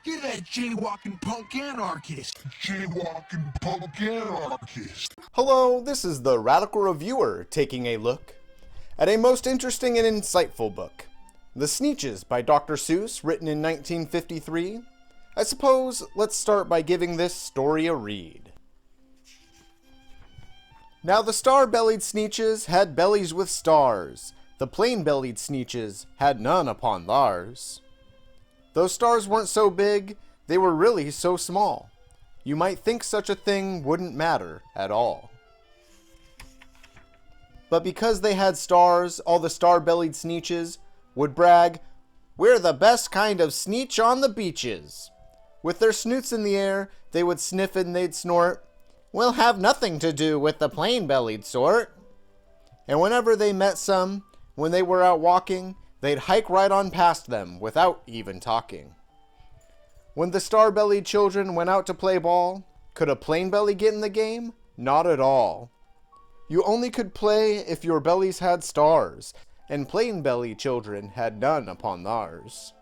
You're that jaywalking punk anarchist. Jaywalking punk anarchist. Hello, this is the Radical Reviewer taking a look at a most interesting and insightful book, The Sneetches by Dr. Seuss, written in 1953. I suppose let's start by giving this story a read. Now the star-bellied Sneetches had bellies with stars. The plain-bellied Sneetches had none upon theirs. Those stars weren't so big, they were really so small. You might think such a thing wouldn't matter at all. But because they had stars, all the star-bellied Sneetches would brag, "We're the best kind of Sneetch on the beaches." With their snoots in the air, they would sniff and they'd snort, "We'll have nothing to do with the plain-bellied sort." And whenever they met some, when they were out walking, they'd hike right on past them without even talking. When the star-bellied children went out to play ball, could a plain belly get in the game? Not at all. You only could play if your bellies had stars, and plain-bellied children had none upon theirs.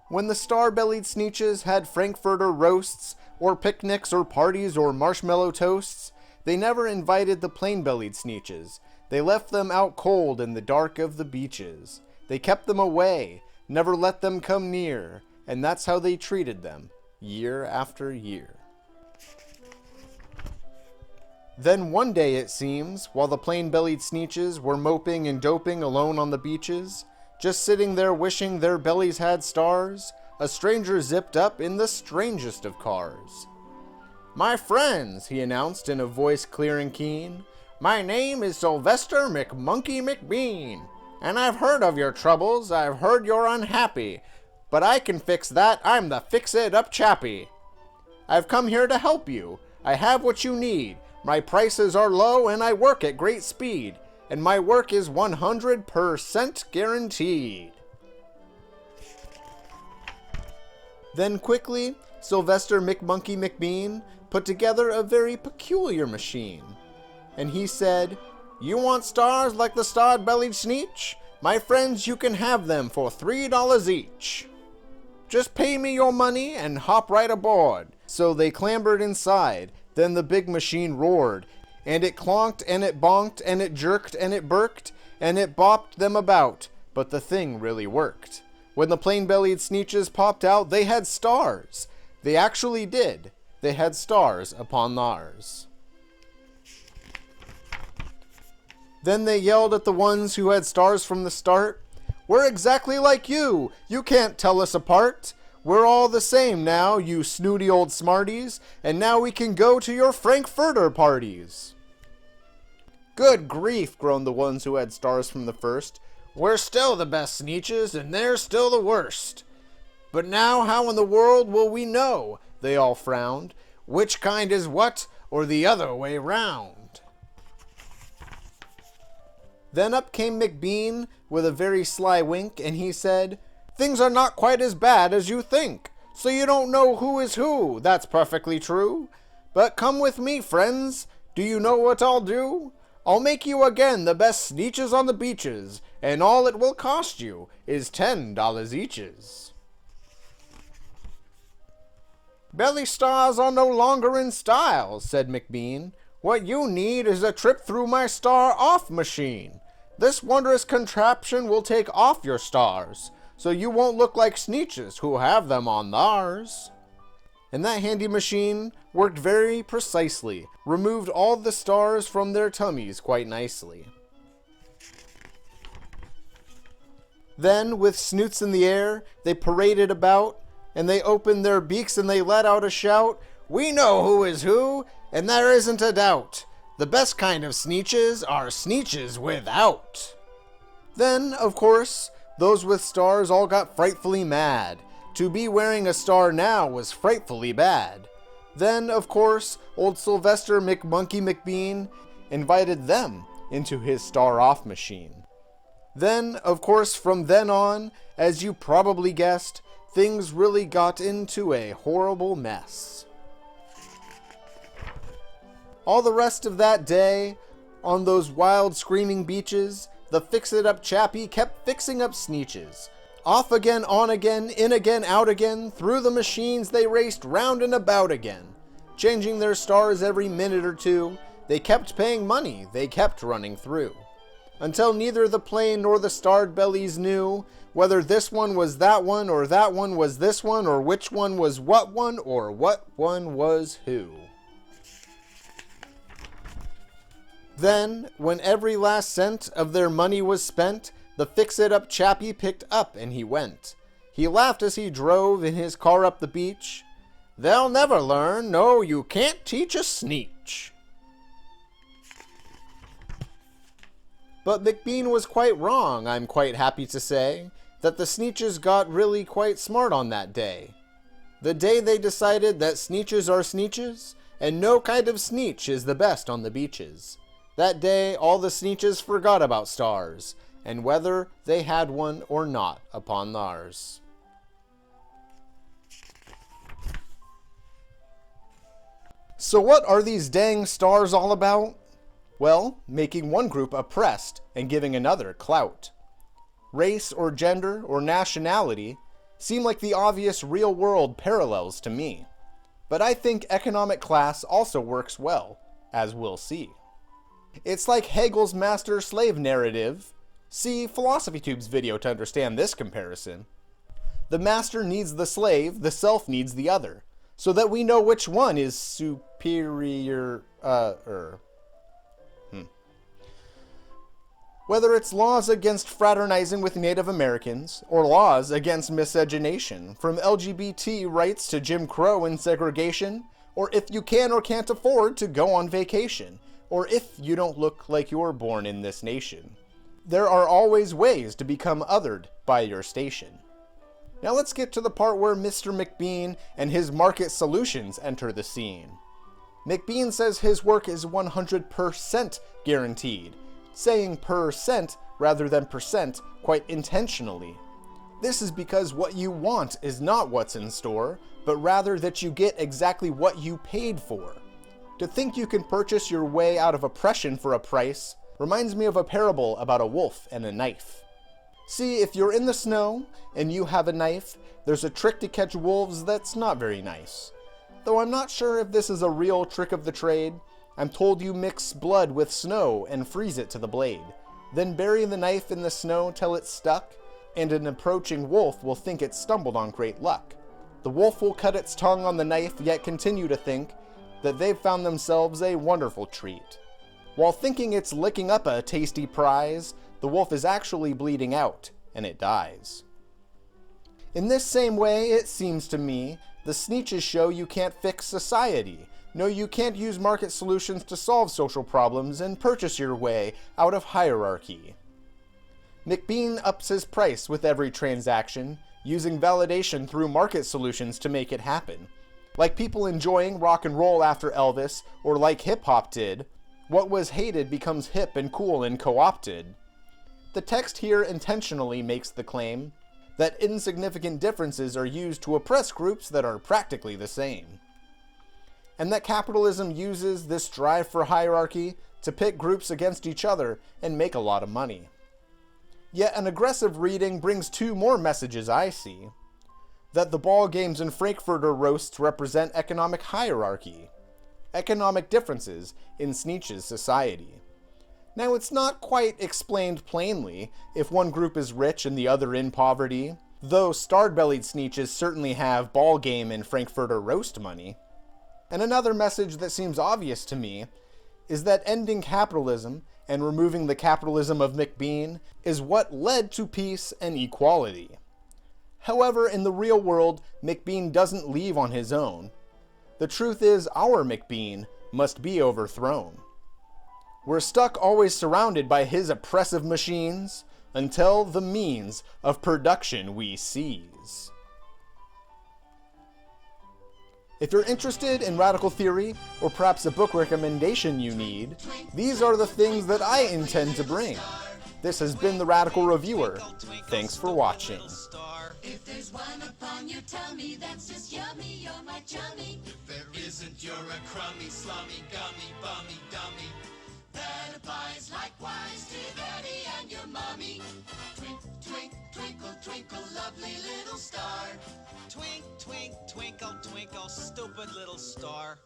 When the star-bellied Sneetches had Frankfurter roasts, or picnics, or parties, or marshmallow toasts, they never invited the plain-bellied Sneetches. They left them out cold in the dark of the beaches. They kept them away, never let them come near, and that's how they treated them, year after year. Then one day, it seems, while the plain-bellied Sneetches were moping and doping alone on the beaches, just sitting there wishing their bellies had stars, a stranger zipped up in the strangest of cars. "My friends," he announced in a voice clear and keen, "my name is Sylvester McMonkey McBean, and I've heard of your troubles, I've heard you're unhappy, but I can fix that, I'm the fix-it-up chappie. I've come here to help you, I have what you need, my prices are low and I work at great speed, and my work is 100% guaranteed." Then quickly, Sylvester McMonkey McBean put together a very peculiar machine. And he said, "You want stars like the star-bellied Sneetch? My friends, you can have them for $3 each. Just pay me your money and hop right aboard." So they clambered inside. Then the big machine roared, and it clonked and it bonked and it jerked and it burked and it bopped them about. But the thing really worked. When the plain-bellied Sneetches popped out, they had stars. They actually did. They had stars upon theirs. Then they yelled at the ones who had stars from the start, "We're exactly like you! You can't tell us apart! We're all the same now, you snooty old smarties, and now we can go to your Frankfurter parties!" "Good grief," groaned the ones who had stars from the first. "We're still the best Sneetches, and they're still the worst. But now how in the world will we know," they all frowned, "which kind is what, or the other way round?" Then up came McBean with a very sly wink, and he said, "Things are not quite as bad as you think. So you don't know who is who, that's perfectly true. But come with me, friends. Do you know what I'll do? I'll make you again the best Sneetches on the beaches, and all it will cost you is $10 eaches." "Belly stars are no longer in style," said McBean. "What you need is a trip through my star-off machine. This wondrous contraption will take off your stars, so you won't look like Sneetches who have them on theirs." And that handy machine worked very precisely, removed all the stars from their tummies quite nicely. Then, with snoots in the air, they paraded about, and they opened their beaks and they let out a shout, "We know who is who, and there isn't a doubt. The best kind of Sneetches are Sneetches without." Then, of course, those with stars all got frightfully mad. To be wearing a star now was frightfully bad. Then, of course, old Sylvester McMonkey McBean invited them into his star-off machine. Then, of course, from then on, as you probably guessed, things really got into a horrible mess. All the rest of that day, on those wild screaming beaches, the fix-it-up chappie kept fixing up Sneetches. Off again, on again, in again, out again, through the machines they raced round and about again. Changing their stars every minute or two, they kept paying money, they kept running through. Until neither the plane nor the starred bellies knew whether this one was that one, or that one was this one, or which one was what one, or what one was who. Then, when every last cent of their money was spent, the fix-it-up chappie picked up and he went. He laughed as he drove in his car up the beach. They'll never learn, no, you can't teach a Sneetch. But McBean was quite wrong, I'm quite happy to say, that the Sneetches got really quite smart on that day. The day they decided that Sneetches are Sneetches, and no kind of Sneetch is the best on the beaches. That day, all the Sneetches forgot about stars, and whether they had one or not upon theirs. So what are these dang stars all about? Well, making one group oppressed and giving another clout. Race or gender or nationality seem like the obvious real-world parallels to me. But I think economic class also works well, as we'll see. It's like Hegel's master-slave narrative. See PhilosophyTube's video to understand this comparison. The master needs the slave, the self needs the other, so that we know which one is superior, Whether it's laws against fraternizing with Native Americans, or laws against miscegenation, from LGBT rights to Jim Crow and segregation, or if you can or can't afford to go on vacation, or if you don't look like you're born in this nation. There are always ways to become othered by your station. Now let's get to the part where Mr. McBean and his market solutions enter the scene. McBean says his work is 100% guaranteed, saying percent rather than percent quite intentionally. This is because what you want is not what's in store, but rather that you get exactly what you paid for. To think you can purchase your way out of oppression for a price reminds me of a parable about a wolf and a knife. See, if you're in the snow and you have a knife, there's a trick to catch wolves that's not very nice. Though I'm not sure if this is a real trick of the trade, I'm told you mix blood with snow and freeze it to the blade. Then bury the knife in the snow till it's stuck, and an approaching wolf will think it stumbled on great luck. The wolf will cut its tongue on the knife, yet continue to think that they've found themselves a wonderful treat. While thinking it's licking up a tasty prize, the wolf is actually bleeding out, and it dies. In this same way, it seems to me, the Sneetches show you can't fix society. No, you can't use market solutions to solve social problems and purchase your way out of hierarchy. McBean ups his price with every transaction, using validation through market solutions to make it happen. Like people enjoying rock and roll after Elvis, or like hip-hop did, what was hated becomes hip and cool and co-opted. The text here intentionally makes the claim that insignificant differences are used to oppress groups that are practically the same. And that capitalism uses this drive for hierarchy to pit groups against each other and make a lot of money. Yet an aggressive reading brings two more messages I see. That the ball games and Frankfurter roasts represent economic hierarchy, economic differences in Sneetches society. Now it's not quite explained plainly if one group is rich and the other in poverty, though starred-bellied Sneetches certainly have ball game and Frankfurter roast money. And another message that seems obvious to me is that ending capitalism and removing the capitalism of McBean is what led to peace and equality. However, in the real world, McBean doesn't leave on his own. The truth is, our McBean must be overthrown. We're stuck always surrounded by his oppressive machines until the means of production we seize. If you're interested in radical theory, or perhaps a book recommendation you need, these are the things that I intend to bring. This has been the Radical Reviewer. Thanks for watching. If there's one upon your tummy, that's just yummy, you're my chummy. If there isn't, you're a crummy, slummy, gummy, bummy, dummy. That applies likewise to Daddy and your mommy. Twink, twink, twinkle, twinkle, lovely little star. Twink, twink, twinkle, twinkle, stupid little star.